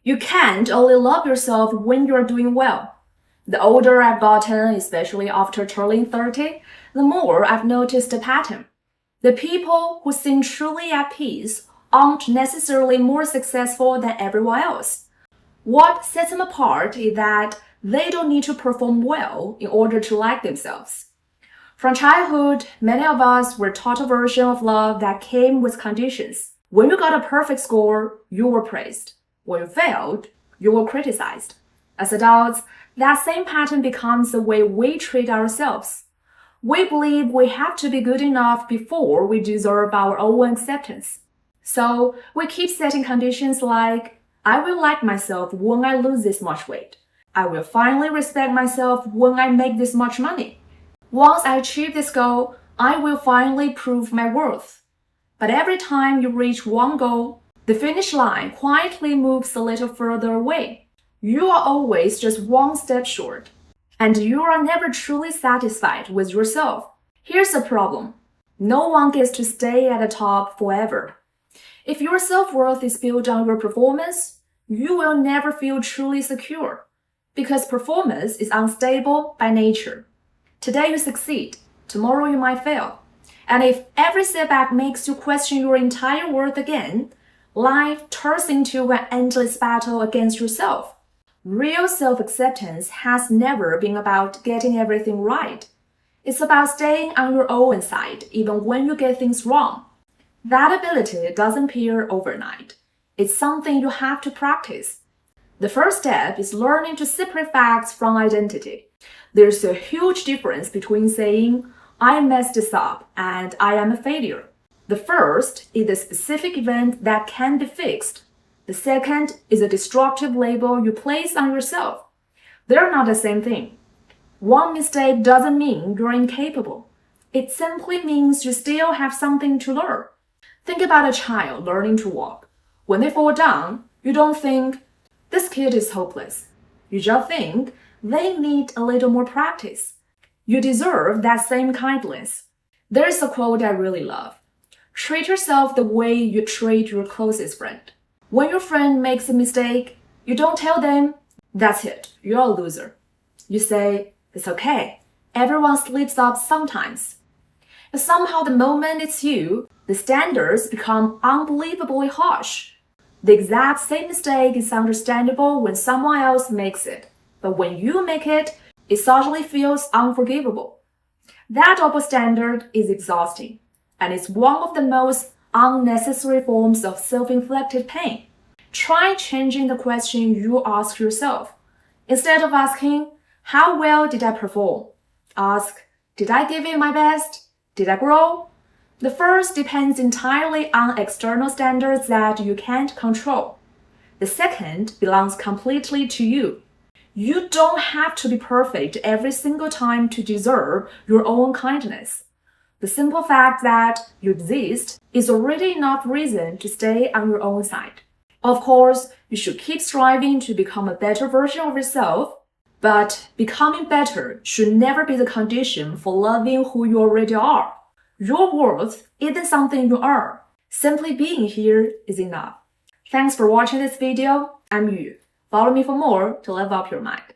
You can't only love yourself when you're doing well. The older I've gotten, especially after turning 30, the more I've noticed a pattern. The people who seem truly at peace aren't necessarily more successful than everyone else. What sets them apart is that they don't need to perform well in order to like themselves. From childhood, many of us were taught a version of love that came with conditions. When you got a perfect score, you were praised. When you failed, you were criticized. As adults, that same pattern becomes the way we treat ourselves. We believe we have to be good enough before we deserve our own acceptance. So we keep setting conditions like, I will like myself when I lose this much weight. I will finally respect myself when I make this much money. Once I achieve this goal, I will finally prove my worth. But every time you reach one goal, the finish line quietly moves a little further away. You are always just one step short, and you are never truly satisfied with yourself. Here's the problem. No one gets to stay at the top forever. If your self-worth is built on your performance, you will never feel truly secure, because performance is unstable by nature. Today you succeed, tomorrow you might fail. And if every setback makes you question your entire worth again, life turns into an endless battle against yourself. Real self-acceptance has never been about getting everything right. It's about staying on your own side even when you get things wrong. That ability doesn't appear overnight. It's something you have to practice. The first step is learning to separate facts from identity. There's a huge difference between saying, I messed this up and I am a failure. The first is the specific event that can be fixed. The second is a destructive label you place on yourself. They're not the same thing. One mistake doesn't mean you're incapable. It simply means you still have something to learn. Think about a child learning to walk. When they fall down, you don't think, this kid is hopeless. You just think, they need a little more practice. You deserve that same kindness. There's a quote I really love. Treat yourself the way you treat your closest friend. When your friend makes a mistake, you don't tell them, that's it, you're a loser. You say, it's okay. Everyone slips up sometimes. But somehow the moment it's you, the standards become unbelievably harsh. The exact same mistake is understandable when someone else makes it. But when you make it, it suddenly feels unforgivable. That double standard is exhausting, and it's one of the most unnecessary forms of self-inflicted pain. Try changing the question you ask yourself. Instead of asking, how well did I perform? Ask, did I give it my best? Did I grow? The first depends entirely on external standards that you can't control. The second belongs completely to you. You don't have to be perfect every single time to deserve your own kindness. The simple fact that you exist is already enough reason to stay on your own side. Of course, you should keep striving to become a better version of yourself, but becoming better should never be the condition for loving who you already are. Your worth isn't something you earn. Simply being here is enough. Thanks for watching this video. I'm Yu. Follow me for more to level up your mind.